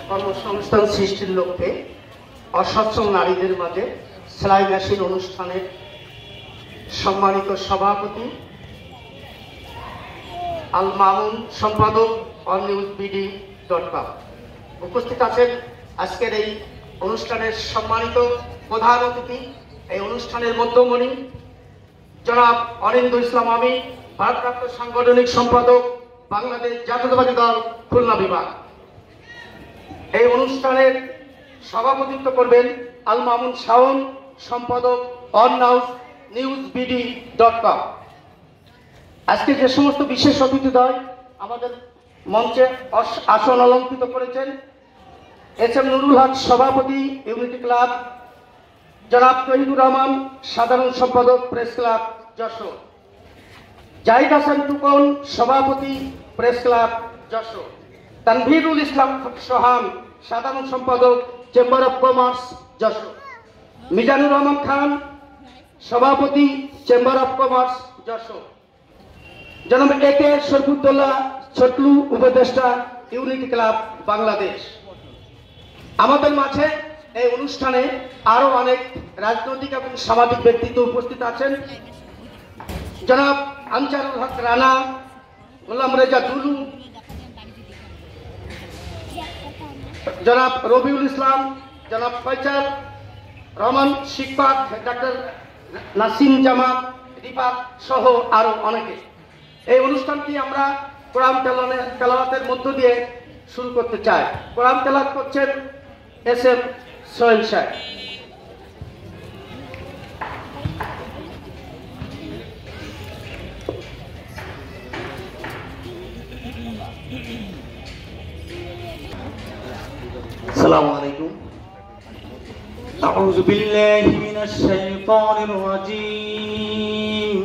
কর্মসংস্থান সৃষ্টির লক্ষ্যে অসচ্ছল নারীদের মাঝে সেলাই মেশিন অনুষ্ঠানের সম্মানিত সভাপতি আল মামুন, সম্পাদক onnewsbd.com উপস্থিত আছেন আজকের এই অনুষ্ঠানের সম্মানিত প্রধান অতিথি, এই অনুষ্ঠানের মধ্যমণি জনাব অনিন্দ ইসলাম আমি, ভারপ্রাপ্ত সাংগঠনিক সম্পাদক, বাংলাদেশ জাতীয়তাবাদী দল খুলনা বিভাগ। এই অনুষ্ঠানের সভাপতিত্ব করবেন আল মামুন শাওন, সম্পাদক onnewsbd.com। আজকে যে সমস্ত বিশেষ অতিথিদ্বয় আমাদের মঞ্চে আসন অলঙ্কৃত করেছেন, এস.এম. নুরুল হক, সভাপতি ইউনিটি ক্লাব, জনাব তহিদুর রহমান, সাধারণ সম্পাদক, প্রেস ক্লাব যশোর, জাহিদ হাসান টুকন, সভাপতি, প্রেস ক্লাব যশোর, তানভীরুল ইসলাম সোহান, সাধারণ সম্পাদক, chamber of commerce Jessore, Mizanur Rahman Khan, সভাপতি, চেম্বার অফ কমার্স যশোর, জনাব এ.কে. শরফুদ্দৌল্লাহ ছোটলু, উপদেষ্টা, ইউনিটি ক্লাব বাংলাদেশ। আমাদের মাঝে এই অনুষ্ঠানে আরো অনেক রাজনৈতিক এবং সামাজিক ব্যক্তিত্ব উপস্থিত আছেন। জনাব আনসারুল হক রানা, গোলাম রেজা দুলু, জনাব রবিউল ইসলাম, জনাব ফয়সাল রহমান শিকপাক, ডাক্তার নাসিম জামাত রিফাত সহ আরো অনেকে। এই অনুষ্ঠানটি আমরা কোরআন তেলাওয়াতের মধ্য দিয়ে শুরু করতে চাই। কোরআন তেলাওয়াত করছেন এস.এম. সোহেল সাহেব। السلام عليكم. أعوذ بالله من الشيطان الرجيم.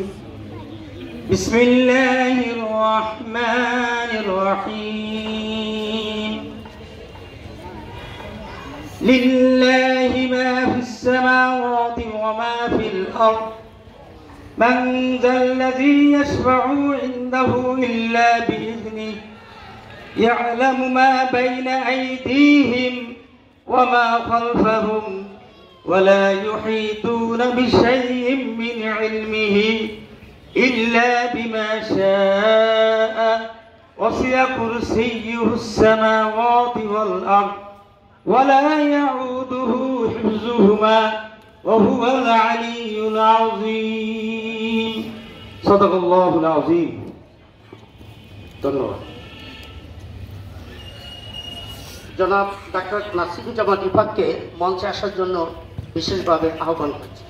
بسم الله الرحمن الرحيم. لله ما في السماوات وما في الأرض. من ذا الذي يشفع عنده إلا بإذنه. يعلم ما بين أيديهم وما خلفهم ولا يحيطون بشيء من علمه إلا بما شاء. وسع كرسيه السماوات والأرض ولا يعوده حفظهما وهو العلي العظيم. صدق الله العظيم. ধন্যবাদ। জনাব ডাক্তার নাসিম জামাত রিফাতকে মঞ্চে আসার জন্য বিশেষভাবে আহ্বান করছি।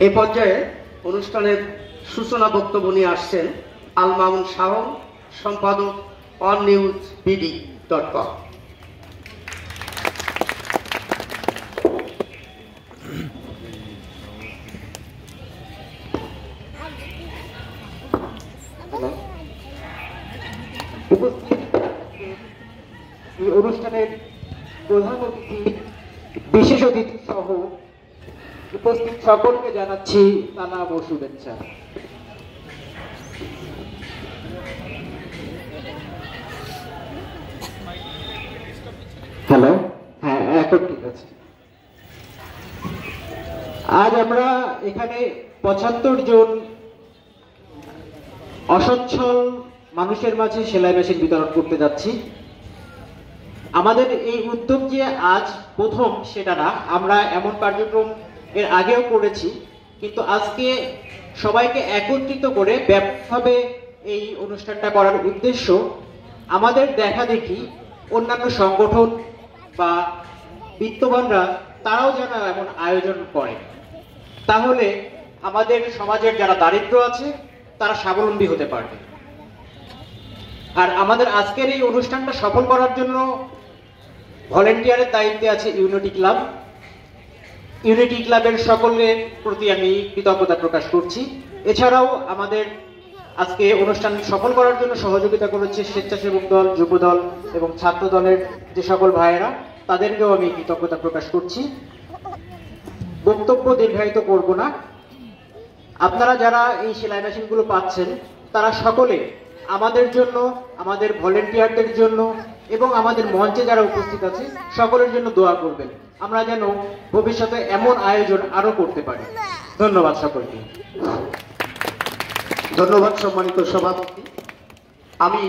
এই পর্যায়ে অনুষ্ঠানের সূচনা বক্তব্য নিয়ে আসছেন আল মামুন শাওন, সম্পাদক onnewsbd.com। অনুষ্ঠানের প্রধান অতিথি, বিশেষ অতিথি সহ উপস্থিত সকলকে জানাচ্ছি সালাম ও শুভেচ্ছা। কাছে। আজ আমরা এখানে 75 জন অসচ্ছল মানুষের মাঝে সেলাই মেশিন বিতরণ করতে যাচ্ছি। আমাদের এই উদ্যোগ যে আজ প্রথম সেটা না, আমরা এমন কার্যক্রম এর আগেও করেছি, কিন্তু আজকে সবাইকে একত্রিত করে ব্যাপকভাবে এই অনুষ্ঠানটা করার উদ্দেশ্য আমাদের দেখা দেখি অন্যান্য সংগঠন বা বিত্তবানরা তারাও যেন এমন আয়োজন করে, তাহলে আমাদের সমাজের যারা দারিদ্র আছে তারা স্বাবলম্বী হতে পারবে। আর আমাদের আজকের এই অনুষ্ঠানটা সফল করার জন্য ভলেন্টিয়ারের দায়িত্বে আছে ইউনিটি ক্লাব। ইউনিটি ক্লাবের সকলের প্রতি আমি কৃতজ্ঞতা প্রকাশ করছি। এছাড়াও আমাদের আজকে অনুষ্ঠান সফল করার জন্য সহযোগিতা করেছে স্বেচ্ছাসেবক দল, যুব দল এবং ছাত্র দলের যে সকল ভাইয়েরা, তাদেরকেও আমি কৃতজ্ঞতা প্রকাশ করছি। বক্তব্য দীর্ঘায়িত করব না। আপনারা যারা এই সেলাই মেশিনগুলো পাচ্ছেন তারা সকলে আমাদের জন্য, আমাদের ভলেন্টিয়ারদের জন্য এবং আমাদের মঞ্চে যারা উপস্থিত আছে সকলের জন্য দোয়া করবেন, আমরা যেন ভবিষ্যতে এমন আয়োজন আরো করতে পারি। ধন্যবাদ সকলকে। ধন্যবাদ সম্মানিত সভাপতি। আমি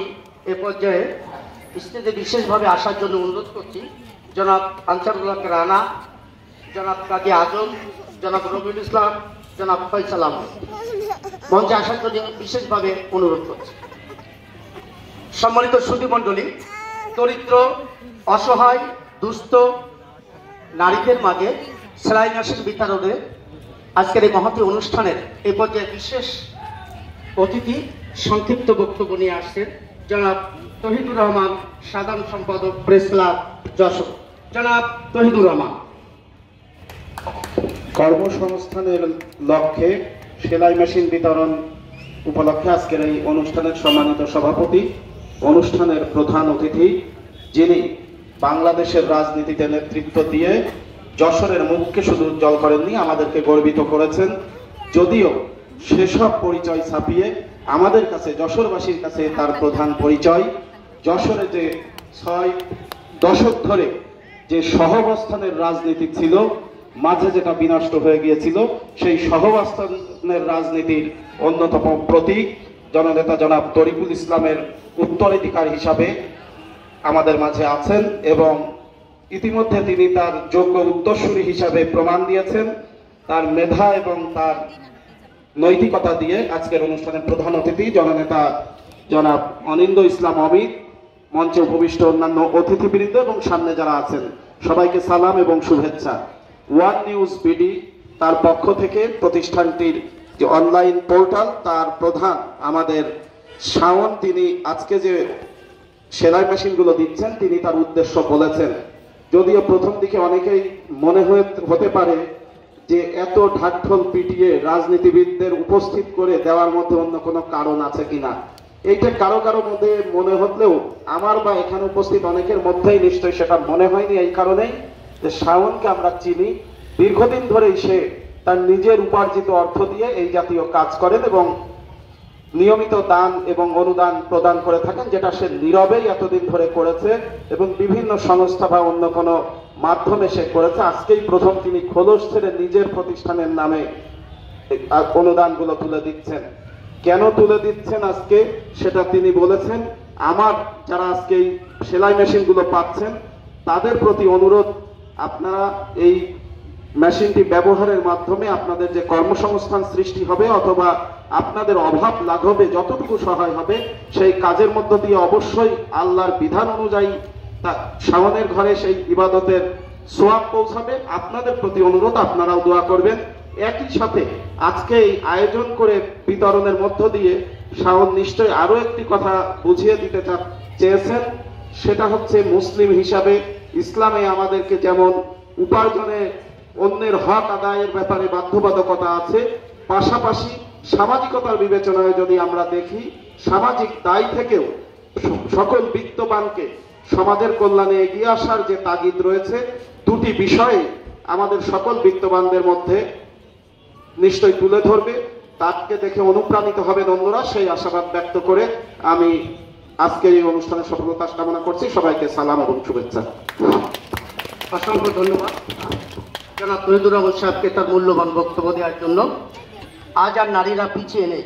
এ পর্যায়ে স্টেজে বিশেষভাবে আসার জন্য অনুরোধ করছি জনাব আনসারুল্লাহ রানা, জনাব কাজী আজম, জনাব রবিউল ইসলাম, জনাব ফয়সাল আহমেদ মঞ্চে আসার জন্য বিশেষভাবে অনুরোধ করছি। সম্মানিত সুধীমণ্ডলী, দরিদ্র, অসহায়, দুস্থ নারীদের মাঝে সেলাই মেশিন বিতরণে আজকের এই মহতী অনুষ্ঠানের এই পর্যায়ে বিশেষ অতিথি সংক্ষিপ্ত বক্তব্য নিয়ে আসছেন জনাব তহিদুর রহমান, সাধারণ সম্পাদক, প্রেস ক্লাব যশোর। জনাব তহিদুর রহমান। কর্মসংস্থানের লক্ষ্যে সেলাই মেশিন বিতরণ উপলক্ষে আজকের এই অনুষ্ঠানের সম্মানিত সভাপতি, অনুষ্ঠানের প্রধান অতিথি, যিনি বাংলাদেশের রাজনীতিতে নেতৃত্ব দিয়ে যশোরের মুখকে শুধু উজ্জ্বল করেননি, আমাদেরকে গর্বিত করেছেন। যদিও সেসব পরিচয় ছাপিয়ে আমাদের কাছে, যশোরবাসীর কাছে তার প্রধান পরিচয় যশোরে যে 6 দশক ধরে যে সহাবস্থানের রাজনীতি ছিল, মাঝে যেটা বিনষ্ট হয়ে গিয়েছিল, সেই সহাবস্থানের রাজনীতির অন্যতম প্রতীক জননেতা জনাব তরিকুল ইসলামের উত্তরাধিকার হিসাবে আমাদের মাঝে আছেন এবং ইতিমধ্যে তিনি তার যোগ্য উত্তরসূরি হিসাবে প্রমাণ দিয়েছেন। তার মেধা এবং তার নৈতিকতা দিয়ে আজকের অনুষ্ঠানের প্রধান অতিথি জননেতা জনাব অনিন্দ ইসলাম অমিত, মঞ্চে উপবিষ্ট অন্যান্য অতিথিবৃন্দ এবং সামনে যারা আছেন সবাইকে সালাম এবং শুভেচ্ছা। ওয়ান নিউজ বিডি তার পক্ষ থেকে প্রতিষ্ঠানটির যে অনলাইন পোর্টাল, তার প্রধান আমাদের শাওন, তিনি আজকে যে সেলাই মেশিনগুলো দিচ্ছেন তিনি তার উদ্দেশ্য বলেছেন। যদিও প্রথম দিকে অনেকেই মনে হতে পারে যে এত ঢাকঢোল পিটিয়ে রাজনীতিবিদদের উপস্থিত করে দেওয়ার মধ্যে অন্য কোনো কারণ আছে কিনা, এইটা কারো কারো মধ্যে মনে হলেও আমার বা এখানে উপস্থিত অনেকের মধ্যেই নিশ্চয়ই সেটা মনে হয়নি। এই কারণেই যে শাওনকে আমরা চিনি, দীর্ঘদিন ধরেই সে তার নিজের উপার্জিত অর্থ দিয়ে এই জাতীয় কাজ করেন এবং নিয়মিত দান এবং অনুদান প্রদান করে থাকেন, যেটা সে নীরবেই এতদিন ধরে করেছে এবং বিভিন্ন সংস্থা বা অন্য কোনো মাধ্যমে সে করেছে। আজকেই প্রথম তিনি খোলস ছেড়ে নিজের প্রতিষ্ঠানের নামে অনুদানগুলো তুলে দিচ্ছেন। কেন তুলে দিচ্ছেন আজকে সেটা তিনি বলেছেন। আমার যারা আজকে এই সেলাই মেশিনগুলো পাচ্ছেন তাদের প্রতি অনুরোধ, আপনারা এই মেশিনটি ব্যবহারের মাধ্যমে আপনাদের যে কর্মসংস্থান সৃষ্টি হবে অথবা আপনাদের অভাব লাঘবে যতটুকু সহায় হবে সেই কাজের মধ্য দিয়ে অবশ্যই আল্লাহর বিধান অনুযায়ী শাওনের ঘরে সেই ইবাদতের সোয়াব পৌঁছাবে। আপনাদের প্রতি অনুরোধ, আপনারাও দোয়া করবেন। একই সাথে আজকে এই আয়োজন করে বিতরণের মধ্য দিয়ে শাওন নিশ্চয় আরো একটি কথা বুঝিয়ে দিতে চেয়েছেন, সেটা হচ্ছে মুসলিম হিসাবে ইসলামে আমাদেরকে যেমন উপার্জনে অন্যের হক আদায়ের ব্যাপারে বাধ্যবাধকতা আছে, পাশাপাশি সামাজিকতার বিবেচনায় যদি আমরা দেখি সামাজিক দায় থেকেও সকল বিত্তবানকে সমাজের কল্যাণে এগিয়ে আসার যে তাগিদ রয়েছে, দুটি বিষয়ে আমাদের সকল বিত্তবানদের মধ্যে নিশ্চয়ই তুলে ধরবে। তাকে দেখে অনুপ্রাণিত হবেন অন্যরা, সেই আশাবাদ ব্যক্ত করে আমি আজকের এই অনুষ্ঠানের সফলতা কামনা করছি। সবাইকে সালাম এবং শুভেচ্ছা। অসংখ্য ধন্যবাদ জনাব তহিদুর রহমান সাহেবকে তার মূল্যবান বক্তব্য দেওয়ার জন্য। আজ আর নারীরা পিছিয়ে নেই,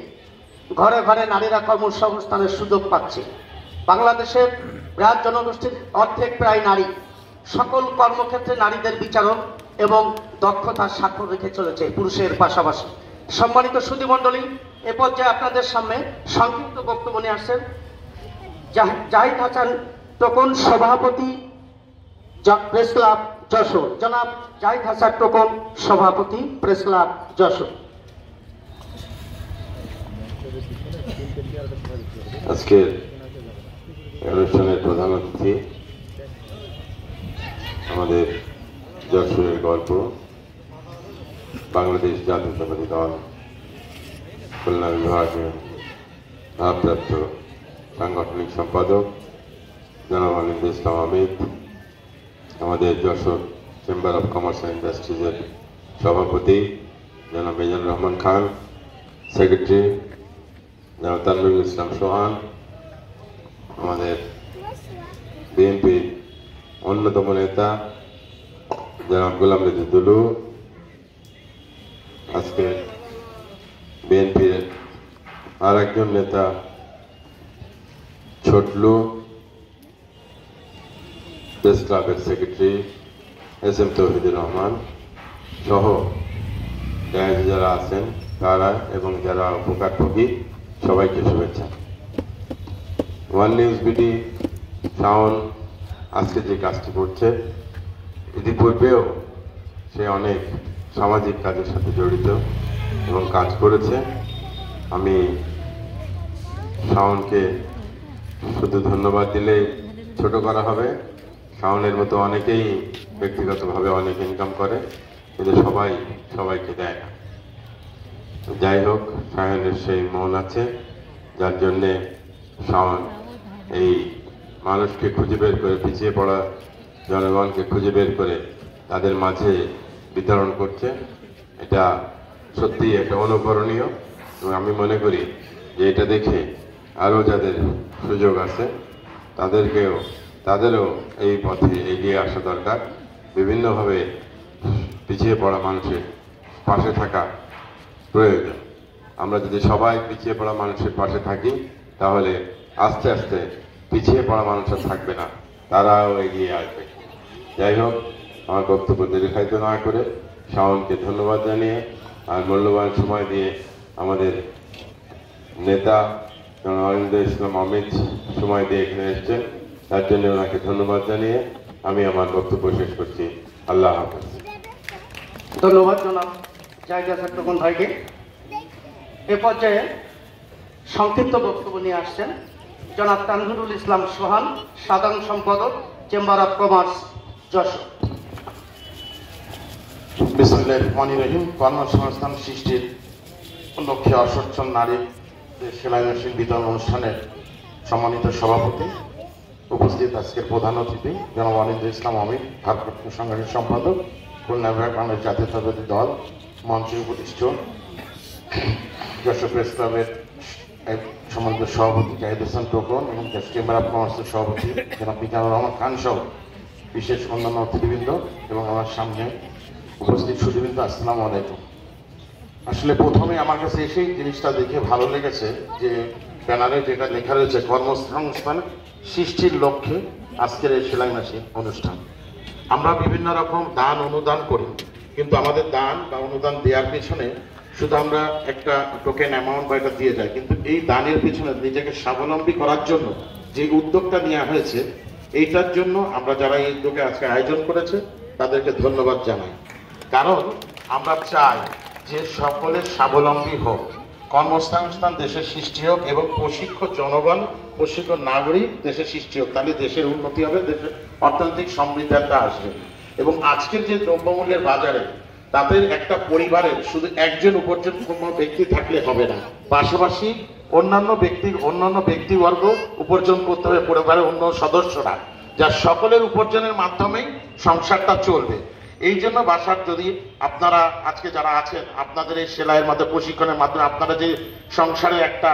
ঘরে ঘরে নারীরা কর্মসংস্থানের সুযোগ পাচ্ছে। বাংলাদেশের বৃহৎ জনগোষ্ঠীর অর্ধেক প্রায় নারী। সকল কর্মক্ষেত্রে নারীদের বিচারক এবং দক্ষতার স্বাক্ষর রেখে চলেছে পুরুষের পাশাপাশি। সম্মানিত সুধীমণ্ডলী, এ পর্যায়ে আপনাদের সামনে সংক্ষিপ্ত বক্তব্য নিয়ে আসছেন জাহিদ হাসান টোকন, সভাপতি প্রেস ক্লাব যশোর। জনাব জাহিদ হাসান টোকন, সভাপতি প্রেস ক্লাব যশোর। আজকের অনুষ্ঠানের প্রধান অতিথি আমাদের যশোরের গল্প, বাংলাদেশ জাতীয়তাবাদী দল খুলনা বিভাগের ভারপ্রাপ্ত সাংগঠনিক সম্পাদক জনাব ওয়ালিদুল ইসলাম আহমেদ, আমাদের Jessore chamber of commerce and ইন্ডাস্ট্রিজের সভাপতি জনাব মিজানুর রহমান খান, সেক্রেটারি জনাব তানভীরুল ইসলাম সোহান, আমাদের বিএনপির অন্যতম নেতা জনাব গোলাম রেজা দুলু, আজকে বিএনপির আর একজন নেতা ছোটলু, প্রেস ক্লাবের সেক্রেটারি এস.এম. তৌহিদুর রহমান সহ যারা আছেন তারা এবং যারা উপকারভোগী সবাইকে শুভেচ্ছা। ওয়ান নিউজ বিডি শাওন আজকে যে কাজটি করছে, ইতিপূর্বেও সে অনেক সামাজিক কাজের সাথে জড়িত এবং কাজ করেছে। আমি শাওনকে শুধু ধন্যবাদ দিলে ছোট করা হবে। শাওনের মতো অনেকেই ব্যক্তিগতভাবে অনেক ইনকাম করে, কিন্তু সবাইকে দেয় না। যাই হোক, শাওনের সেই মন আছে, যার জন্যে শাওন এই মানুষকে খুঁজে বের করে, পিছিয়ে পড়া জনগণকে খুঁজে বের করে তাদের মাঝে বিতরণ করছে। এটা সত্যি একটা অনুকরণীয় এবং আমি মনে করি যে এটা দেখে আরও যাদের সুযোগ আছে তাদেরও এই পথে এগিয়ে আসা দরকার। বিভিন্নভাবে পিছিয়ে পড়া মানুষের পাশে থাকা প্রয়োজন। আমরা যদি সবাই পিছিয়ে পড়া মানুষের পাশে থাকি, তাহলে আস্তে আস্তে পিছিয়ে পড়া মানুষরা থাকবে না, তারাও এগিয়ে আসবে। যাই হোক, আমার বক্তব্য দীর্ঘায়িত না করে শাওনকে ধন্যবাদ জানিয়ে আর মূল্যবান সময় দিয়ে আমাদের নেতা ওয়ালিদুল ইসলাম আহমেদ সময় দিয়ে এখানে এসেছেন, তার জন্য ওনাকে ধন্যবাদ জানিয়ে আমি আমার বক্তব্য শেষ করছি। আল্লাহ হাফেজ। ধন্যবাদ জনাব জাহিদ হাসান টোকন ভাইকে। এ পর্যায়ে সংক্ষিপ্ত বক্তব্য নিয়ে আসছেন জনাব তানভীরুল ইসলাম সোহান, সাধারণ সম্পাদক চেম্বার অফ কমার্স যশোর। বিসমিল্লাহির রহমানির রহিম। কর্মসংস্থান সৃষ্টির লক্ষ্যে অসচ্ছল নারীর সেলাই মেশিন বিতরণ অনুষ্ঠানের সম্মানিত সভাপতি, উপস্থিত আজকের প্রধান অতিথি জনাব ওয়ালিদুল ইসলাম আহমেদ, ভারপ্রাপ্ত সাংগঠনিক সম্পাদক খুলনা বিভাগ বাংলাদেশ জাতীয়তাবাদী দল, মঞ্চে উপদিষ্ট যশোর প্রেস ক্লাবের সম্মানিত সভাপতি জাহিদ হাসান টোকন এবং চেম্বার অফ কমার্সের সভাপতি জনাব মিজানুর রহমান খান সহ বিশেষ অন্যান্য অতিথিবৃন্দ এবং আমার সামনে উপস্থিত সুধীবৃন্দ, আসসালামু আলাইকুম। আসলে প্রথমে আমার কাছে এসেই জিনিসটা দেখে ভালো লেগেছে যে ব্যানারে যেটা লেখা রয়েছে কর্মসংস্থান সৃষ্টির লক্ষ্যে আজকের এই সেলাই মেশিন অনুষ্ঠান। আমরা বিভিন্ন রকম দান অনুদান করি, কিন্তু আমাদের দান বা অনুদান দেওয়ার পিছনে শুধু আমরা একটা টোকেন অ্যামাউন্ট বা এটা দিয়ে যাই, কিন্তু এই দানের পিছনে নিজেকে স্বাবলম্বী করার জন্য যে উদ্যোগটা নেওয়া হয়েছে, এইটার জন্য আমরা যারা এই উদ্যোগে আজকে আয়োজন করেছে তাদেরকে ধন্যবাদ জানাই। কারণ আমরা চাই যে সকলের স্বাবলম্বী হোক, কর্মসংস্থান দেশের সৃষ্টি হোক এবং প্রশিক্ষিত জনগণ, প্রশিক্ষিত নাগরিক দেশের সৃষ্টি হোক, তাহলে দেশের উন্নতি হবে, দেশের অর্থনৈতিক সমৃদ্ধিটা আসবে। এবং আজকের যে দ্রব্যমূল্যের বাজারে তাদের একটা পরিবারের শুধু একজন উপার্জনক্ষম ব্যক্তি থাকলে হবে না, পাশাপাশি অন্যান্য ব্যক্তিবর্গ উপার্জন করতে হবে, পরিবারের অন্য সদস্যরা, যা সকলের উপার্জনের মাধ্যমেই সংসারটা চলবে। এই জন্য বাসার যদি আপনারা আজকে যারা আছেন, আপনাদের এই সেলাইয়ের মাধ্যমে প্রশিক্ষণের মাধ্যমে আপনারা যে সংসারে একটা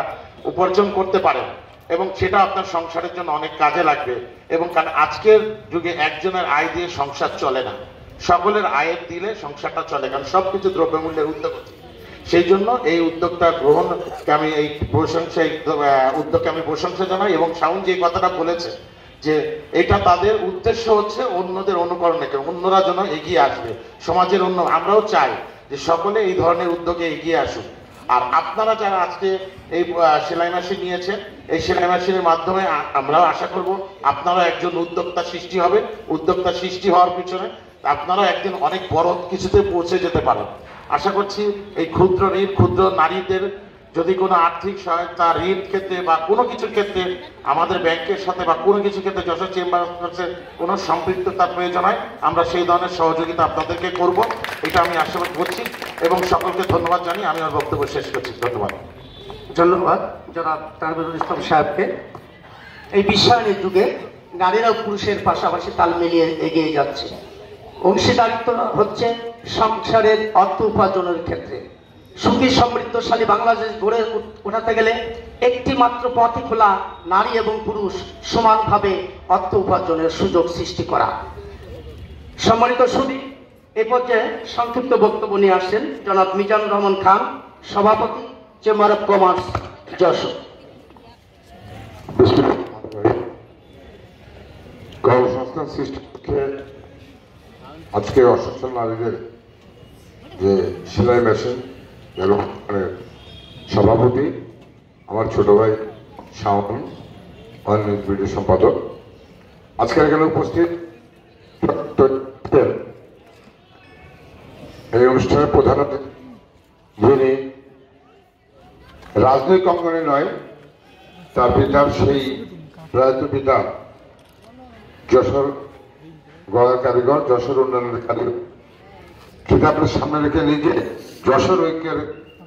উপার্জন করতে পারেন, এবং সেটা আপনার সংসারের জন্য অনেক কাজে লাগবে। এবং কারণ আজকের যুগে একজনের আয় দিয়ে সংসার চলে না, সকলের আয়ের দিলে সংসারটা চলে, কারণ সবকিছু দ্রব্যমূল্যের উদ্যোগতি। সেই জন্য এই উদ্যোগটা গ্রহণকে আমি এই উদ্যোগকে আমি প্রশংসা জানাই। এবং শাওন যে কথাটা বলেছে যে এটা তাদের উদ্দেশ্য হচ্ছে অন্যদের অনুকরণে, অন্যরা যেন এগিয়ে আসবে সমাজের আমরাও চাই যে সকলে এই ধরনের উদ্যোগে এগিয়ে আসুক। আর আপনারা যারা আজকে এই সেলাই মেশিন নিয়েছেন, এই সেলাই মেশিনের মাধ্যমে আমরাও আশা করব আপনারা একজন উদ্যোক্তা সৃষ্টি হবে। উদ্যোক্তা সৃষ্টি হওয়ার পিছনে আপনারা একদিন অনেক বড় কিছুতে পৌঁছে যেতে পারেন। আশা করছি এই ক্ষুদ্র ঋণ, ক্ষুদ্র নারীদের যদি কোনো আর্থিক সহায়তা, ঋণ ক্ষেত্রে বা কোনো কিছুর ক্ষেত্রে আমাদের ব্যাংকের সাথে বা কোনো কিছু ক্ষেত্রে যশোর চেম্বার অফ কমার্সের কোনো সম্পৃক্ততার প্রয়োজন হয়, আমরা সেই ধরনের সহযোগিতা আপনাদেরকে করব, এটা আমি আশাবাদ করছি। এবং সকলকে ধন্যবাদ জানিয়ে আমি আমার বক্তব্য শেষ করছি। ধন্যবাদ। ধন্যবাদ জনাব তানভীরুল ইসলাম সাহেবকে। এই বিশ্বায়নের যুগে নারীরাও পুরুষের পাশাপাশি তাল মিলিয়ে এগিয়ে যাচ্ছে। অংশীদারিত্ব হচ্ছে সংসারের অর্থ উপার্জনের ক্ষেত্রে। সুখী সমৃদ্ধশালী বাংলাদেশ গড়ে ওঠাতে গেলে একটি মাত্র পথই খোলা, নারী এবং পুরুষ সমানভাবে অর্থ উপার্জনের সুযোগ সৃষ্টি করা। সম্মানিত সুধী, এ পর্যায়ে সংক্ষিপ্ত বক্তব্য নিয়ে আসছেন জনাব মিজানুর রহমান খান, সভাপতি চেম্বার অফ কমার্স যশোর। কর্মসংস্থান সৃষ্টিকে আজকে অসচ্ছল নারীদের যে সেলাই মেশিন এবং সভাপতি আমার ছোট ভাই শাওন, ভিডিও সম্পাদক, আজকে এখানে উপস্থিত এই অনুষ্ঠানের প্রধান অতিথি, যিনি রাজনৈতিক অঙ্গনে নয়, তার পিতার সেই প্রয়াত পিতা যশোর গড়ার কারিগর, যশোর উন্নয়নের কারিগর, সেটা আপনার সামনে রেখে নিজে যশোর ঐক্যের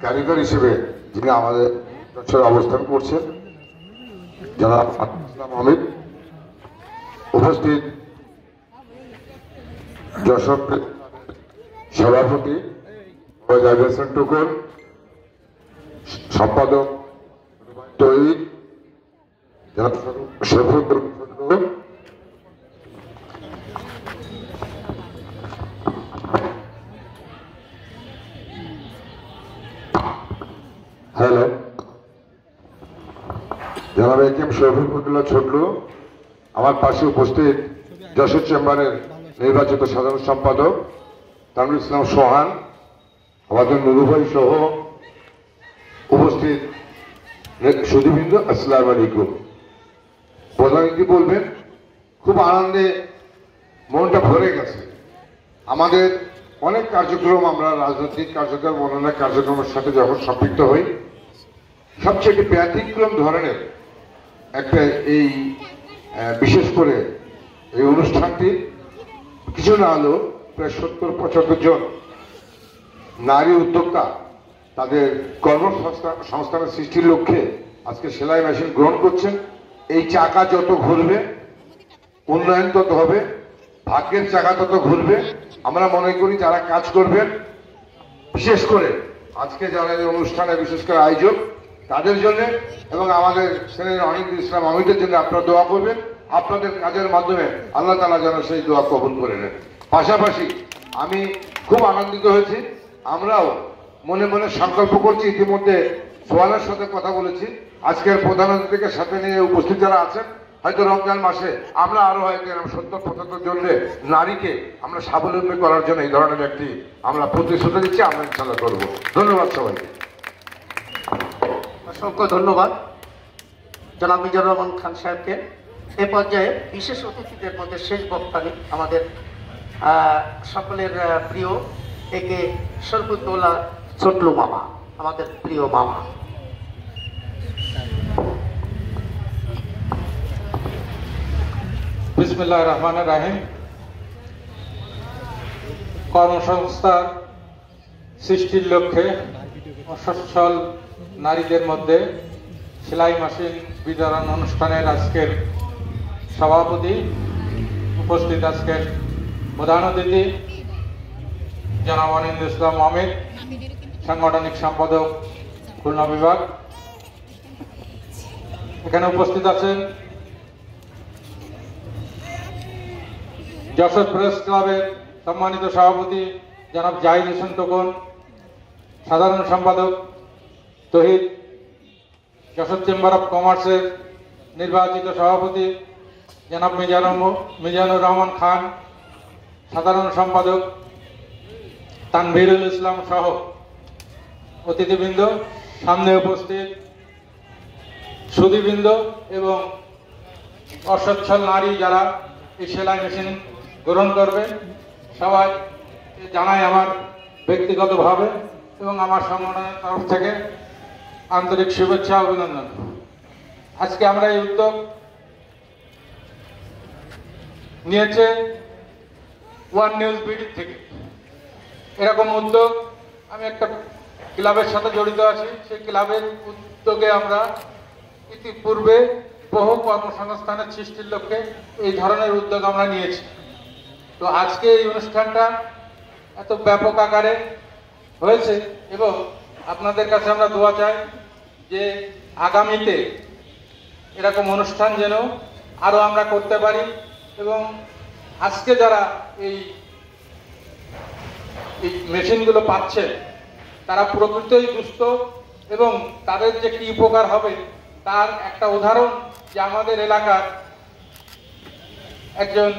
কারিগর হিসেবে যিনি আমাদের যশোরে অবস্থান করছেন, জনাব ইসলাম অমিত, উপস্থিত যশোর সভাপতি টুকুন, সম্পাদক তৈরি জনাব শরীফুদ্দিন, হ্যালো জনাব একেএম শরীফুদ্দিন ছোটলু, আমার পাশে উপস্থিত যশোর চেম্বারের নির্বাচিত সাধারণ সম্পাদক তানভীর ইসলাম সোহান, আমাদের নুরুভাই সহ উপস্থিত সুধীবৃন্দ, আসসালামু আলাইকুম। প্রধান অতিথি বলবেন, খুব আনন্দে মনটা ভরে গেছে। আমাদের অনেক কার্যক্রম, আমরা রাজনৈতিক কার্যক্রম, অন্যান্য কার্যক্রমের সাথে যখন সম্পৃক্ত হই, সবচেয়ে একটি ব্যতিক্রম ধরনের একটা এই বিশেষ করে এই অনুষ্ঠানটি কিছু না হলেও প্রায় 70-75 জন নারী উদ্যোক্তা তাদের কর্মসংস্থানের সৃষ্টির লক্ষ্যে আজকে সেলাই মেশিন গ্রহণ করছেন। এই চাকা যত ঘুরবে উন্নয়ন তত হবে, ভাগ্যের চাকা তত ঘুরবে। আমরা মনে করি যারা কাজ করবেন, বিশেষ করে আজকে যারা এই অনুষ্ঠানে বিশেষ করে আয়োজক, তাদের জন্য এবং আমাদের শ্রেণীর অনিন্দিত ইসলাম অমিতের জন্য আপনারা দোয়া করবেন। আপনাদের কাজের মাধ্যমে আল্লাহ তাআলা যেন সেই দোয়া কবুল করে নেন। পাশাপাশি আমি খুব আনন্দিত হয়েছি, আমরাও মনে মনে সংকল্প করছি, ইতিমধ্যে সোহানের সাথে কথা বলেছি, আজকের প্রধান অতিথিকে সাথে নিয়ে উপস্থিত যারা আছেন, হয়তো রমজান মাসে আমরা আরো হয়তো 70-75 জন নারীকে আমরা স্বাবলম্বী করার জন্য এই ধরনের একটি আমরা প্রতিশ্রুতি দিচ্ছি, আমরা ইনশাআল্লাহ করবো। ধন্যবাদ সবাইকে। অসংখ্য ধন্যবাদ জনাব মিজানুর রহমান খান সাহেবকে। এ পর্যায়ে বিশেষ অতিথিদের মধ্যে শেষ বক্তা আমাদের সকলের প্রিয় একে শরফুদ্দৌলা ছোটলু মামা, আমাদের প্রিয় মামা। বিসমিল্লাহির রহমানির রহিম। কর্মসংস্থান সৃষ্টির লক্ষ্যে অসচ্ছল নারীদের মধ্যে সেলাই মেশিন বিতরণ অনুষ্ঠানের আজকের সভাপতি, উপস্থিত আজকের প্রধান অতিথি জনাব অনিন্দ ইসলাম অমিত, সাংগঠনিক সম্পাদক খুলনা বিভাগ, এখানে উপস্থিত আছেন যশোর প্রেস ক্লাবের সম্মানিত সভাপতি জনাব জাহিদ হোসেন টোকন, সাধারণ সম্পাদক তহিদ, যশোর চেম্বার অফ কমার্সের নির্বাচিত সভাপতি জনাব মিজানুর রহমান খান, সাধারণ সম্পাদক তানভীরুল ইসলাম সহ অতিথিবৃন্দ, সামনে উপস্থিত সুধীবৃন্দ এবং অসচ্ছল নারী যারা এই সেলাই মেশিন গ্রহণ করবেন, সবাই জানাই আমার ব্যক্তিগতভাবে এবং আমার সংগঠনের তরফ থেকে আন্তরিক শুভেচ্ছা অভিনন্দন। আজকে আমরা এই উদ্যোগ নিয়েছে ওয়ান নিউজ বিডি থেকে। এরকম উদ্যোগ আমি একটা ক্লাবের সাথে জড়িত আছি, সেই ক্লাবের উদ্যোগে আমরা ইতিপূর্বে বহু কর্মসংস্থানের সৃষ্টির লক্ষ্যে এই ধরনের উদ্যোগ আমরা নিয়েছি। তো আজকে এই অনুষ্ঠানটা এত ব্যাপক আকারে হয়েছে এবং আপনাদের কাছে আমরা দোয়া চাই যে আগামীতে এরকম অনুষ্ঠান যেন আরো আমরা করতে পারি এবং আজকে যারা এই মেশিনগুলো পাচ্ছে তারা প্রকৃতই দুস্থ এবং তাদের যে কি উপকার হবে তার একটা উদাহরণ যে আমাদের এলাকার একজন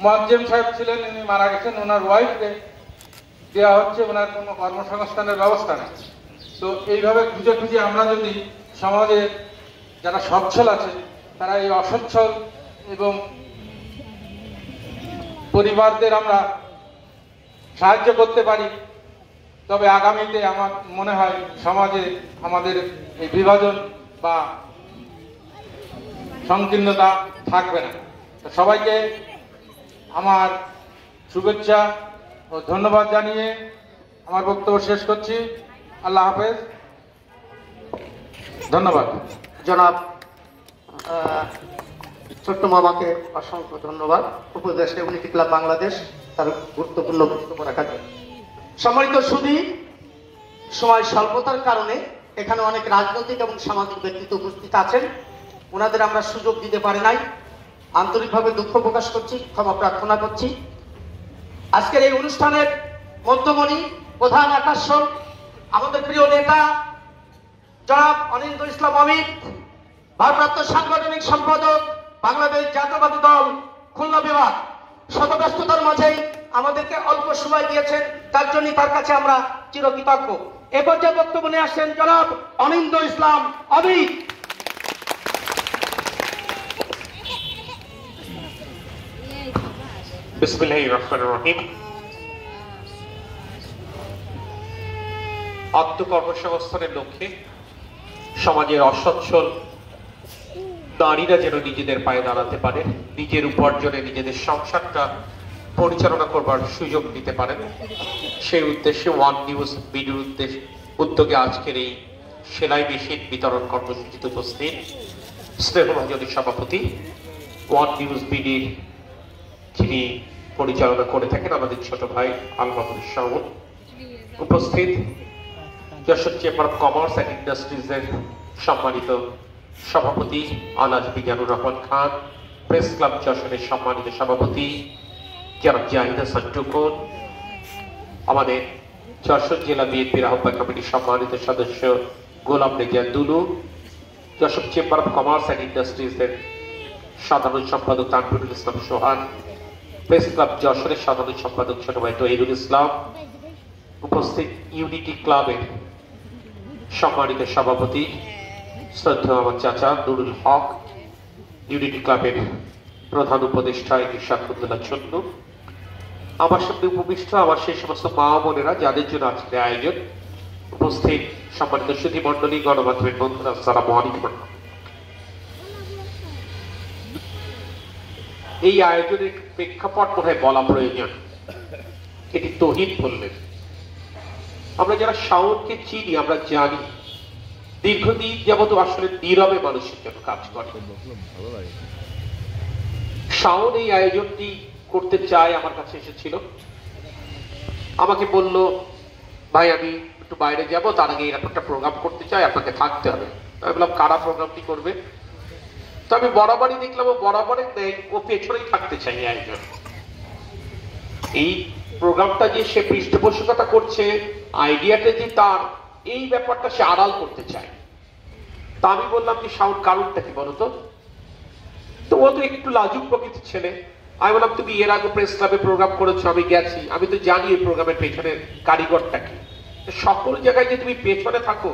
মুয়াজ্জিম সাহেব ছিলেন, উনি মারা গেছেন, ওনার ওয়াইফকে দেওয়া হচ্ছে, ওনার কোনো কর্মসংস্থানের ব্যবস্থা নেই। তো এইভাবে খুঁজে খুঁজে আমরা যদি সমাজে যারা সচ্ছল আছে তারা এই অসচ্ছল এবং পরিবারদের আমরা সাহায্য করতে পারি, তবে আগামীতে আমার মনে হয় সমাজে আমাদের এই বিভাজন বা সংকীর্ণতা থাকবে না। তো সবাইকে আমার শুভেচ্ছা ও ধন্যবাদ জানিয়ে আমার বক্তব্য শেষ করছি। আল্লাহ হাফেজ, ধন্যবাদ। জনাব ছোট্ট মামাকে অসংখ্য ধন্যবাদ উপদেষ্টা ইউনিটি ক্লাব বাংলাদেশ তার গুরুত্বপূর্ণ বক্তব্য রাখার জন্য। সম্মানিত সুধী, সময় স্বল্পতার কারণে এখানে অনেক রাজনৈতিক এবং সামাজিক ব্যক্তিত্ব উপস্থিত আছেন, ওনাদের আমরা সুযোগ দিতে পারি নাই, আন্তরিকভাবে দুঃখ প্রকাশ করছি, ক্ষমা প্রার্থনা করছি। আজকের এই অনুষ্ঠানের মধ্যমণি প্রধান আকর্ষণ আমাদের প্রিয় নেতা জনাব অনিন্দ্য ইসলাম অমিত, ভারপ্রাপ্ত সাংগঠনিক সম্পাদক বাংলাদেশ জাতীয়তাবাদী দল খুলনা বিভাগ। শত ব্যস্ততার মাঝেই আমাদেরকে অল্প সময় দিয়েছেন, তার জন্য তার কাছে আমরা চিরকৃতজ্ঞ। এ পর্যায়ে বক্তব্য নিয়ে আসছেন জনাব অনিন্দ্য ইসলাম অমিত। বিসমিল্লাহির রহমানির রহিম। আত্মকর্মসংস্থানের লক্ষ্যে সমাজের অসচ্ছল নারীরা যেন নিজেদের পায়ে দাঁড়াতে পারে, নিজের উপার্জনে নিজেদের সংসারটা পরিচালনা করবার সুযোগ দিতে পারেন, সেই উদ্দেশ্যে ওয়ান নিউজ বিডির উদ্যোগে আজকের এই সেলাই মেশিন বিতরণ কর্মসূচিতে উপস্থিত স্নেহভাজনের সভাপতি, ওয়ান নিউজ বিডির যিনি পরিচালনা করে থাকেন আমাদের ছোট ভাই আল মাহমুদ শাওন, উপস্থিত Jessore chamber of commerce and ইন্ডাস্ট্রিজের সম্মানিত সভাপতি আলহাজ মিজানুর রহমান খান, প্রেস ক্লাব যশোরের সম্মানিত সভাপতি জনাব জাহিদ হোসেন টোকন, আমাদের যশোর জেলা বিএনপির আহ্বায়ক কমিটির সম্মানিত সদস্য Golam Reza Dulu, Jessore chamber of commerce and ইন্ডাস্ট্রিজের সাধারণ সম্পাদক তানভীরুল ইসলাম সোহান, প্রেস ক্লাব যশোরের সাধারণ সম্পাদক ছোট ভাই তহিদুল ইসলাম, উপস্থিত ইউনিটি ক্লাবের সম্মানিত সভাপতি শ্রদ্ধেয় আমার চাচা নুরুল হক, ইউনিটি ক্লাবের প্রধান উপদেষ্টা ইশাকুল্লাহ চন্দ্র, আমার সামনে উপবিষ্ট আমার সেই সমস্ত মা বোনেরা যাদের জন্য আজকের আয়োজন, উপস্থিত সম্মানিত সুধী মন্ডলী, গণমাধ্যমের বন্ধুরা, আসসালামু আলাইকুম। এই আয়োজনের প্রেক্ষাপট বোধহয় বলা প্রয়োজন, এটি তহিদ বললেন। আমরা যারা শাওনকে চিনি আমরা জানি দীর্ঘদিন যাবত আসলে নীরবে মানুষের জন্য কাজ করে। শাওন এই আয়োজনটি করতে চায়, আমার কাছে এসেছিল, আমাকে বলল ভাই আমি একটু বাইরে যাব, তার আগে এরকম একটা প্রোগ্রাম করতে চাই, আপনাকে থাকতে হবে। আমি বললাম কারা প্রোগ্রামটি করবে? তো আমি বরাবরই দেখলাম ও বরাবরই নেই, ও পেছনেই থাকতে চাই একজন। এই প্রোগ্রামটা যে সে পৃষ্ঠপোষকতা করছে, আইডিয়াটা যে তার, এই ব্যাপারটা সে আড়াল করতে চায়। তা আমি বললাম যে সাউন্ড কারণটা কি বলতো? তো ও তো একটু লাজুক প্রকৃতির ছেলে। আমি বললাম তুমি এর আগে প্রেস ক্লাবে প্রোগ্রাম করেছো, আমি গেছি, আমি তো জানি এই প্রোগ্রামের পেছনে কারিগরটা কি। সকল জায়গায় যে তুমি পেছনে থাকো,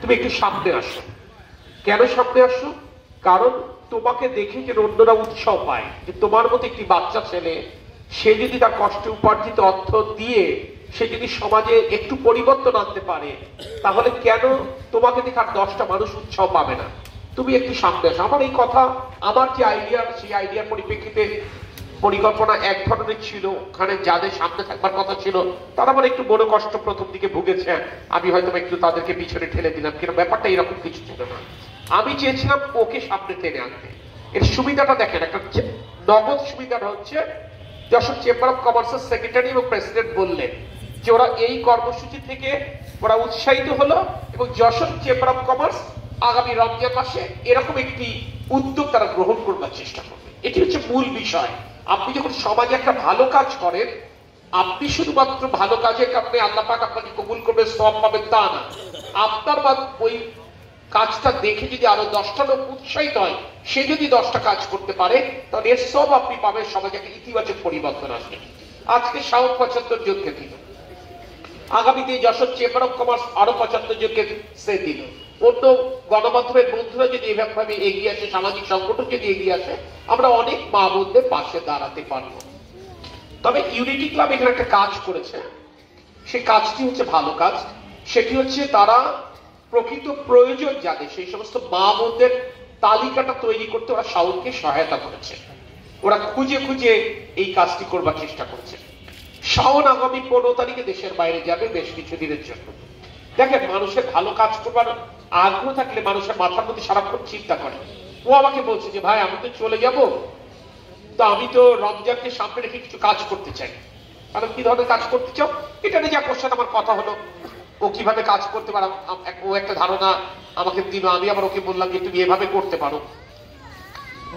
তুমি একটু সামনে আসো। কেন সামনে আসো? কারণ তোমাকে দেখে যে অন্যরা উৎসাহ পায় যে তোমার মতো একটি বাচ্চা ছেলে, সে যদি তার কষ্টে উপার্জিত অর্থ দিয়ে সে যদি সমাজে একটু পরিবর্তন আনতে পারে, তাহলে কেন তোমাকে দেখে আর 10টা মানুষ উৎসাহ পাবে না? তুমি একটু সামনে আসো। আমার এই কথা, আমার যে আইডিয়া, সেই আইডিয়ার পরিপ্রেক্ষিতে পরিকল্পনা এক ধরনের ছিল। ওখানে যাদের সামনে থাকবার কথা ছিল তারা আমার একটু বড় কষ্ট প্রথম দিকে ভুগেছে, আমি হয়তো একটু তাদেরকে পিছনে ঠেলে দিলাম, কিন্তু ব্যাপারটা এরকম কিছু ছিল না। আমি চেয়েছিলাম ওকে সামনে টেনে আনতে। এর সুবিধাটা দেখেন, একটা নগদ সুবিধাটা হচ্ছে যশোর চেম্বার অফ কমার্সের সেক্রেটারি এবং প্রেসিডেন্ট বললেন যে ওরা এই কর্মসূচি থেকে ওরা উৎসাহিত হলো এবং যশোর চেম্বার অফ কমার্স আগামী রমজান মাসে এরকম একটি উদ্যোগ তারা গ্রহণ করবার চেষ্টা করবে। এটি হচ্ছে মূল বিষয়। আপনি যখন সমাজে একটা ভালো কাজ করেন, আপনি শুধুমাত্র ভালো কাজের কারণে আল্লাহ পাক আপনাকে কবুল করবে, সওয়াব পাবেন তা না। আপনার ওই কাজটা দেখে যদি আরো 10টা লোক উৎসাহিত হয়, সে যদি 10টা কাজ করতে পারে, তাহলে এর সব আপনি পাবেন, সমাজে একটা ইতিবাচক পরিবর্তন আসবে। আজকে 75 জনকে দিল, আগামীতে যশোর চেম্বার অফ কমার্স আরো 75 জনকে সে দিল। অন্য গণমাধ্যমের বন্ধুরা যদি এভাবে এগিয়ে আসে, সামাজিক সংগঠন যদি এগিয়ে আসে, আমরা অনেক মা বোনদের পাশে দাঁড়াতে পারবো। তবে ইউনিটি ক্লাব এখানে একটা কাজ করেছে, সে কাজটি হচ্ছে ভালো কাজ। সেটি হচ্ছে তারা প্রকৃত প্রয়োজন যাদের, সেই সমস্ত মা বোনদের তালিকাটা তৈরি করতে ওরা শাওনকে সহায়তা করেছে। ওরা খুঁজে খুঁজে এই কাজটি করবার চেষ্টা করেছে। শাওন আগামী 15 তারিখে দেশের বাইরে যাবে বেশ কিছু দিনের জন্য। দেখেন, মানুষের ভালো কাজ করবার আগ্রহ থাকলে মানুষের মাথার মধ্যে সারাক্ষণ চিন্তা করে। ও আমাকে বলছে যে ভাই আমি তো চলে যাব, তো আমি তো রমজানকে সামনে রেখে কিছু কাজ করতে চাই। মানে কি ধরনের কাজ করতে চাও? এটা নিয়ে যা কোশ্চেন আমার কথা হলো, ও কিভাবে কাজ করতে পারে ও একটা ধারণা আমাকে দিল, আমি আবার ওকে বললাম যে তুমি এভাবে করতে পারো।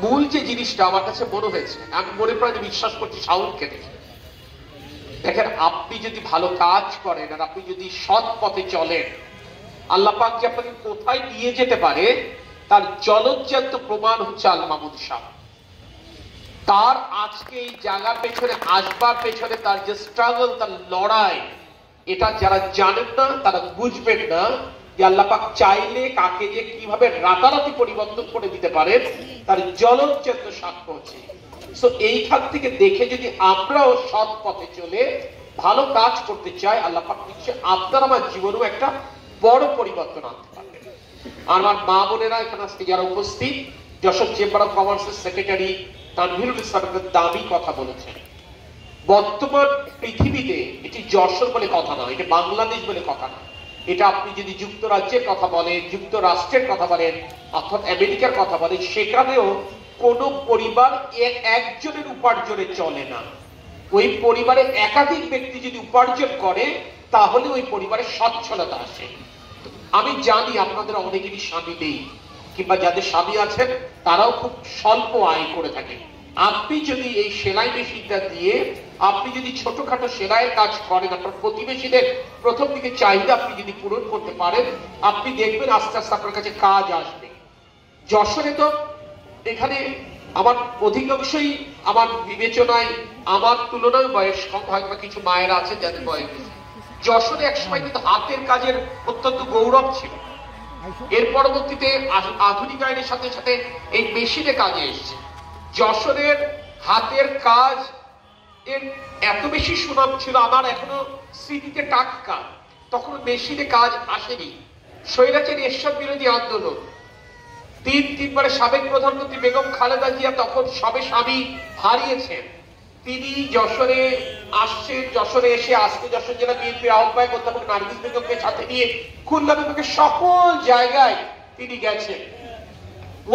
মূল যে জিনিসটা আমার কাছে মনে হয়েছে, আমি মনে প্রাণে বিশ্বাস করছি শাওনকে দেখে। দেখেন, আপনি যদি ভালো কাজ করেন আর আপনি যদি সৎ পথে চলেন, আল্লাহ পাক যে আপনাকে কোথায় নিয়ে যেতে পারে তার জলজ্জান্ত প্রমাণ হচ্ছে আল মামুন শাহ। তার আজকে এই জায়গার পেছনে আসবার পেছনে তার যে স্ট্রাগল, তার লড়াই, এটা যারা জানেন না তারা বুঝবেন না যে আল্লাহ পাক চাইলে কাকে যে কিভাবে রাতারাতি পরিবর্তন করে দিতে পারেন তার জলজ্জান্ত সাক্ষ্য হচ্ছে। সো এইখান থেকে দেখে যদি আমরাও সৎ পথে চলে ভালো কাজ করতে চাই, আল্লাহ পাক নিশ্চয়ই আপনার আমার জীবনেও একটা বড় পরিবর্তন আনতে পারবে। আমার মা বোনেরা এখানে আজকে যারা উপস্থিত, যশোর চেম্বার অফ কমার্সের সেক্রেটারি তানভীরুল ইসলামের দামি কথা বলেছেন। বর্তমান পৃথিবীতে এটি যশোর বলে কথা না, এটা বাংলাদেশ বলে কথা না। এটা আপনি যদি যুক্তরাজ্যের কথা বলেন, যুক্তরাষ্ট্রের কথা বলেন, অর্থাৎ আমেরিকার কথা বলেন, সেখানেও কোন পরিবার একজনের উপার্জনে চলে না। ওই পরিবারের একাধিক ব্যক্তি যদি উপার্জন করে তাহলে ওই পরিবারের সচ্ছলতা আসে। আমি জানি আপনাদের অনেকেরই স্বামী নেই, কিংবা যাদের স্বামী আছেন তারাও খুব স্বল্প আয় করে থাকে। আপনি যদি এই সেলাই মেশিনটা দিয়ে আপনি যদি ছোটখাটো সেলাইয়ের কাজ করেন, আপনার প্রতিবেশীদের প্রথম দিকে চাহিদা আপনি যদি পূরণ করতে পারেন, আপনি দেখবেন আস্তে আস্তে আপনার কাছে কাজ আসবে। যশোরে তো এখানে আমার অধিকাংশই আমার বিবেচনায় আমার তুলনায় বয়স কম, হয়তো কিছু মায়েরা আছে যাদের বয়স। যশোরে একসময় কিন্তু হাতের কাজের অত্যন্ত গৌরব ছিল। এর পরবর্তীতে আধুনিকায়নের সাথে সাথে এই মেশিনে কাজে এসছে। যশোরের হাতের কাজ এর এত বেশি সুনাম ছিল, আমার এখনো স্মৃতিতে টাটকা। তখন মেশিনে কাজ আসেনি। স্বৈরাচারী এরশাদ বিরোধী আন্দোলন, তিনবারে সাবেক প্রধানমন্ত্রী বেগম খালেদা জিয়া তখন সবে স্বামী হারিয়েছেন, তিনি যশোরে আসছেন। যশোরে এসে আজকে যশোর জেলা বিএনপির আহ্বায়ক অধ্যাপক নার্গিস বেগমকে সাথে নিয়ে খুলনা বিভাগের সকল জায়গায় তিনি গেছেন।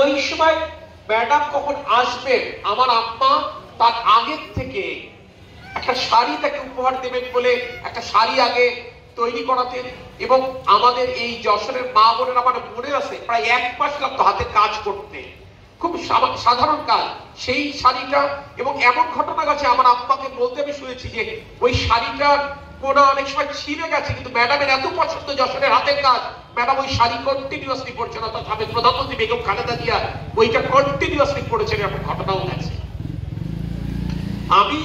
ওই সময় ম্যাডাম কখন আসবেন, আমার আম্মা তার আগের থেকে একটা শাড়ি তাকে উপহার দেবেন বলে একটা শাড়ি আগে তৈরি করাতে, এবং আমাদের এই যশোরের মা বোনেরা আমার মনে আছে প্রায় 1 মাস লাগতো হাতে কাজ করতে, খুব সাধারণ কাজ। সেই শাড়িটা, এবং এমন ঘটনা গেছে আমার আম্মাকে বলতে আমি শুনেছি যে ওই শাড়িটা কোনা অনেক সময় ছিঁড়ে গেছে, কিন্তু ম্যাডামের এত পছন্দ যশোরের হাতের কাজ, ম্যাডাম ওই শাড়ি কন্টিনিউয়াসলি পরছেন, অর্থাৎ প্রধানমন্ত্রী বেগম খালেদা জিয়া ওইটা কন্টিনিউয়াসলি পড়েছেন, এরকম ঘটনাও গেছে। আমি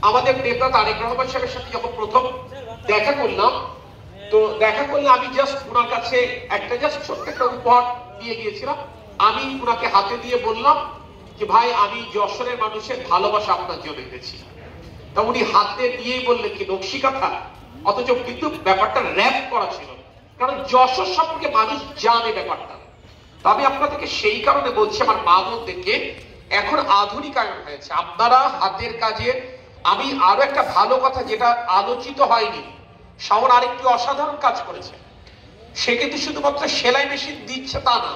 আমাদের নেতা তারেক রহমান সাহেবের সাথে যখন প্রথম দেখা করলাম, তো দেখা করলে আমি জাস্ট ওনার কাছে একটা ছোট্ট একটা উপহার দিয়ে গিয়েছিলাম। আমি ওনাকে হাতে দিয়ে বললাম যে ভাই, আমি যশোরের মানুষের ভালোবাসা আপনার জন্য এনেছি। তা উনি হাতে দিয়েই বললেন কি নকশি কাঁথা, অথচ কিন্তু ব্যাপারটা র‍্যাপ করা ছিল, কারণ যশোর সম্পর্কে মানুষ জানে ব্যাপারটা। তো আমি আপনাদেরকে সেই কারণে বলছি, আমার মা বোনদেরকে, এখন আধুনিকায়ন হয়েছে, আপনারা হাতের কাজের, আমি আরো একটা ভালো কথা যেটা আলোচিত হয়নি, শাওন আরেকটি অসাধারণ কাজ করেছে। সে কিন্তু শুধুমাত্র সেলাই মেশিন দিচ্ছে তা না,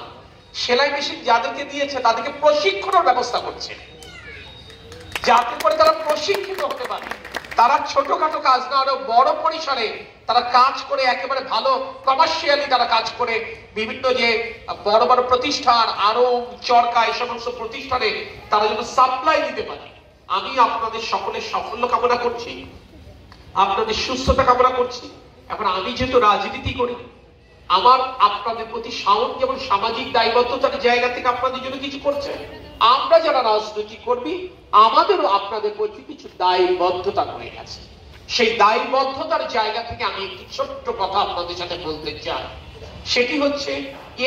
সেলাই মেশিন যাদেরকে দিয়েছে তাদেরকে প্রশিক্ষণের ব্যবস্থা করছে, যাতে করে তারা প্রশিক্ষিত হতে পারে, তারা ছোটখাটো কাজ না আরো বড় পরিসরে তারা কাজ করে, একেবারে ভালো কমার্শিয়ালি তারা কাজ করে, বিভিন্ন যে বড় বড় প্রতিষ্ঠান, আরো চরকা, এই সমস্ত প্রতিষ্ঠানে তারা যেন সাপ্লাই দিতে পারে। আমি আপনাদের সকলের সাফল্য কামনা করছি, আপনাদের সুস্থতা কামনা করছি। এখন আমি যেহেতু রাজনীতি করি, আমার আপনাদের প্রতি শাওন যেমন সামাজিক দায়বদ্ধতার জায়গা থেকে আপনাদের জন্য কিছু করছে, আমরা যারা রাজনীতি কর্মী আমাদেরও আপনাদের প্রতি কিছু দায়বদ্ধতা রয়ে গেছে। সেই দায়বদ্ধতার জায়গা থেকে আমি একটি ছোট্ট কথা আপনাদের সাথে বলতে চাই। সেটি হচ্ছে,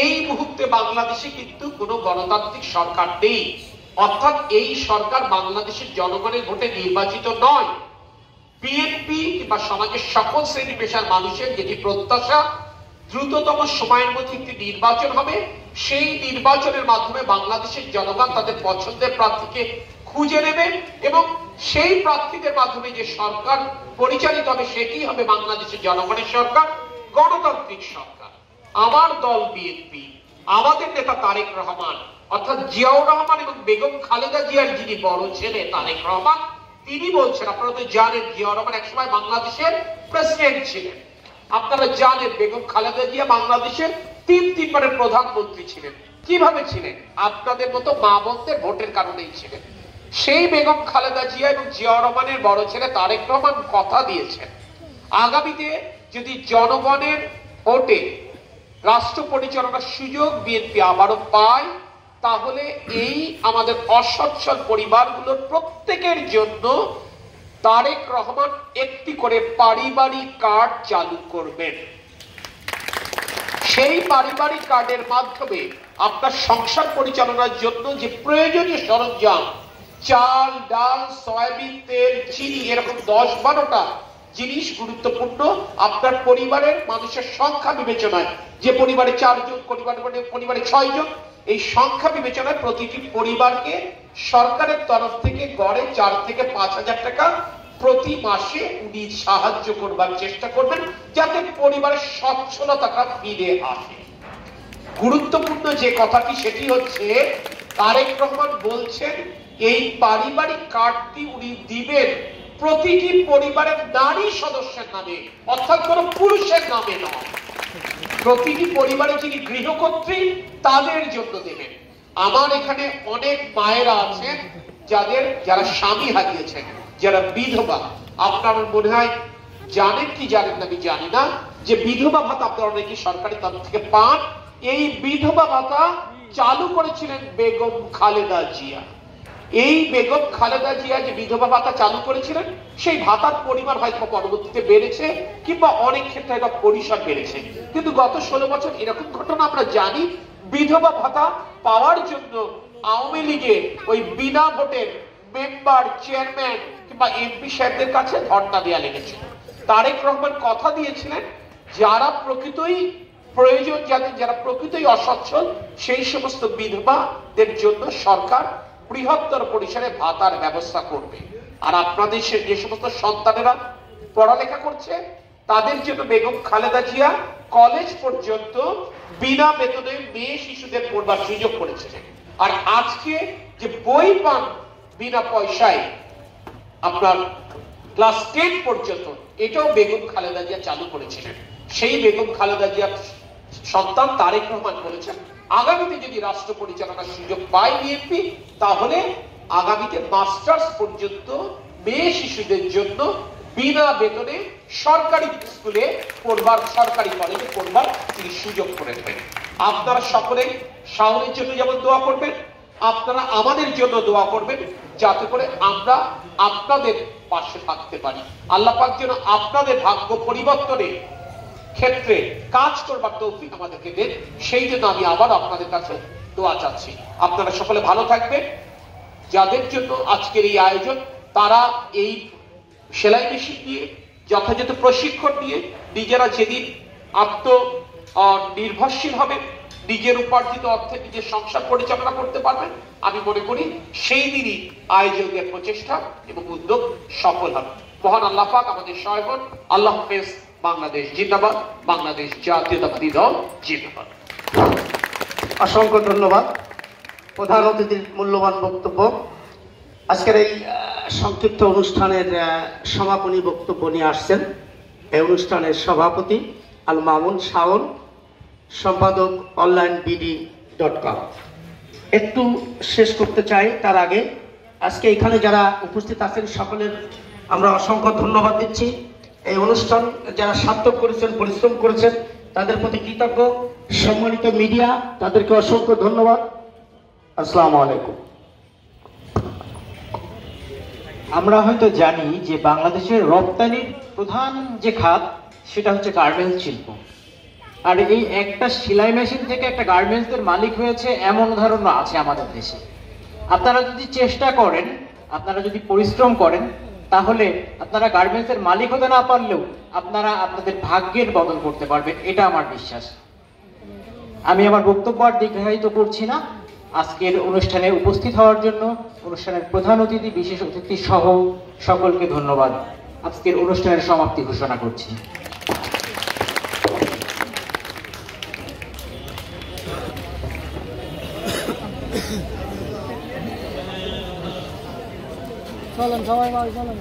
এই মুহূর্তে বাংলাদেশে কিন্তু কোনো গণতান্ত্রিক সরকার নেই, অর্থাৎ এই সরকার বাংলাদেশের জনগণের ভোটে নির্বাচিত নয়। বিএনপি কিংবা সমাজের সকল শ্রেণী পেশার মানুষের যেটি প্রত্যাশা, দ্রুততম সময়ের মধ্যে একটি নির্বাচন হবে, সেই নির্বাচনের মাধ্যমে বাংলাদেশের জনগণ তাদের পছন্দের প্রার্থীকে খুঁজে নেবে, এবং সেই প্রার্থীদের মাধ্যমে যে সরকার পরিচালিত হবে সেটি হবে বাংলাদেশের জনগণের সরকার, গণতান্ত্রিক সরকার। আমার দল বিএনপি, আমাদের নেতা তারেক রহমান, অর্থাৎ জিয়াউর রহমান এবং বেগম খালেদা জিয়ার যিনি বড় ছেলে তারেক রহমান, তিনি বলছেন, আপনারা তো জানেন জিয়াউর রহমান একসময় বাংলাদেশের প্রেসিডেন্ট ছিলেন, আপনারা জানেন বেগম খালেদা জিয়া বাংলাদেশের 3 বারের প্রধানমন্ত্রী ছিলেন। কিভাবে ছিলেন? আপনাদের মতো মা বোনদের ভোটের কারণেই ছিলেন। সেই বেগম খালেদা জিয়া এবং জিয়াউর রহমানের বড় ছেলে তারেক রহমান কথা দিয়েছেন, আগামীতে যদি জনগণের ভোটে রাষ্ট্র পরিচালনার সুযোগ বিএনপি আবারও পায়, তাহলে এই আমাদের অসচ্ছল পরিবারগুলোর প্রত্যেকের জন্য তারেক রহমান একটি করে পারিবারিক কার্ড চালু করবেন। সেই পারিবারিক কার্ডের মাধ্যমে আপনার সংসার পরিচালনার জন্য যে প্রয়োজনীয় সরঞ্জাম, চাল, ডাল, সয়াবিন তেল, চিনি, এরকম 10-12টা জিনিস গুরুত্বপূর্ণ, আপনার পরিবারের মানুষের সংখ্যা বিবেচনায়, যে পরিবারে 4 জন, পরিবারে 6 জন, এই সংখ্যা বিবেচনায় প্রতিটি পরিবারকে সরকারের তরফ থেকে গড়ে 4 থেকে 5 হাজার টাকা প্রতি মাসে উনি সাহায্য করবার চেষ্টা করবেন, যাতে পরিবারের সচ্ছলতাটা ফিরে আসে। গুরুত্বপূর্ণ যে কথাটি সেটি হচ্ছে, তারেক রহমান বলছেন এই পারিবারিক কার্ডটি উনি দিবেন প্রতিটি পরিবারের নারী সদস্যের নামে, অর্থাৎ কোনো পুরুষের নামে নয়। প্রতিটি পরিবারে যিনি গৃহকর্ত্রী তাদের জন্য দেবেন। আমার এখানে অনেক মায়েরা আছেন যারা স্বামী হারিয়েছেন, যারা বিধবা। আপনার মনে হয় জানেন কি জানেন না আমি জানি না, যে বিধবা ভাতা আপনারা অনেকে সরকারি তরফ থেকে পান। এই বিধবা ভাতা চালু করেছিলেন বেগম খালেদা জিয়া। এই বেগম খালেদা জিয়া যে বিধবা ভাতা চালু করেছিলেন, সেই ভাতার পরিমাণ হয়তো পরবর্তীতে বেড়েছে, কিংবা অনেক ক্ষেত্রে এটা পরিসর বেড়েছে, কিন্তু গত 16 বছর এরকম ঘটনা আমরা জানি, বিধবা ভাতা পাওয়ার জন্য আওয়ামী লীগের ওই বিনা ভোটের মেম্বার, চেয়ারম্যান কিংবা এমপি সাহেবদের কাছে ধর্ণা দেওয়া লেগেছে। তারেক রহমান কথা দিয়েছিলেন, যারা প্রকৃতই প্রয়োজন, যারা প্রকৃতই অসচ্ছল, সেই সমস্ত বিধবাদের জন্য সরকার বৃহত্তর পরিসরে ভাতার ব্যবস্থা করবে। আর আপনাদের যে সমস্ত সন্তানেরা পড়ালেখা করছে তাদের জন্য বেগম খালেদা জিয়া কলেজ পর্যন্ত বিনা বেতনে মেয়ে শিশুদের পড়বার সুযোগ করেছিলেন। আর আজকে যে বই পান বিনা পয়সায়, আপনার ক্লাস 10 পর্যন্ত, এটাও বেগম খালেদা জিয়া চালু করেছিলেন। সেই বেগম খালেদা জিয়ার সন্তান তারেক রহমান বলেছেন আগামীতে যদি রাষ্ট্র পরিচালনার সুযোগ পায় বিএনপি, তাহলে আগামীতে মাস্টার্স পর্যন্ত মেয়ে শিশুদের জন্য বিনা বেতনে সরকারি স্কুলে পড়বার, সরকারি কলেজে পড়বার তিনি সুযোগ করে দেবেন। আপনারা সকলে শাওনের জন্য যেমন দোয়া করবেন, আপনারা আমাদের জন্য দোয়া করবেন, যাতে করে আমরা আপনাদের পাশে থাকতে পারি। আল্লাহ পাক যেন আপনাদের ভাগ্য পরিবর্তনে ক্ষেত্রে কাজ করবার তৌফিক আমাদেরকে দেন, সেই জন্য আমি আবার আপনাদের কাছে দোয়া চাচ্ছি। আপনারা সকলে ভালো থাকবেন। যাদের জন্য আজকের এই আয়োজন, তারা এই সেলাই মেশিন দিয়ে যথাযথ প্রশিক্ষণ দিয়ে নিজেরা যেদিন আত্মনির্ভরশীল হবেন, নিজের উপার্জিত অর্থে নিজের সংসার পরিচালনা করতে পারবেন, আমি মনে করি সেই দিনই আয়োজকের প্রচেষ্টা এবং উদ্যোগ সফল হবে। মহান আল্লাহ পাক আমাদের সহায় হন। আল্লাহ হাফেজ। বাংলাদেশ জিন্দাবাদ। বাংলাদেশ জাতীয়তাবাদী দল জিন্দাবাদ। অসংখ্য ধন্যবাদ। প্রধান অতিথির মূল্যবান বক্তব্য। আজকের এই সংক্ষিপ্ত অনুষ্ঠানের সমাপনী বক্তব্য নিয়ে আসছেন এই অনুষ্ঠানের সভাপতি আল মামুন শাওন, সম্পাদক onlinebd.com। একটু শেষ করতে চাই, তার আগে আজকে এখানে যারা উপস্থিত আছেন সকলের আমরা অসংখ্য ধন্যবাদ দিচ্ছি। এই অনুষ্ঠান যারা সার্থক করেছেন, পরিশ্রম করেছেন, তাদের প্রতি কৃতজ্ঞ। সম্মানিত মিডিয়া, তাদেরকে অসংখ্য ধন্যবাদ। আসসালামু আলাইকুম। আমরা হয়তো জানি যে বাংলাদেশের রপ্তানির প্রধান যে খাত সেটা হচ্ছে গার্মেন্টস শিল্প, আর এই একটা সেলাই মেশিন থেকে একটা গার্মেন্টসের মালিক হয়েছে এমন উদাহরণ আছে আমাদের দেশে। আপনারা যদি চেষ্টা করেন, আপনারা যদি পরিশ্রম করেন, তাহলে আপনারা গার্মেন্টসের মালিক হতে না পারলেও আপনারা আপনাদের ভাগ্যের বদল করতে পারবেন, এটা আমার বিশ্বাস। আমি আমার বক্তব্য আর দীর্ঘায়িত করছি না। আজকের অনুষ্ঠানে উপস্থিত হওয়ার জন্য অনুষ্ঠানের প্রধান অতিথি, বিশেষ অতিথি সহ সকলকে ধন্যবাদ। আজকের অনুষ্ঠানের সমাপ্তি ঘোষণা করছি। চলেন সবাই, চলেন।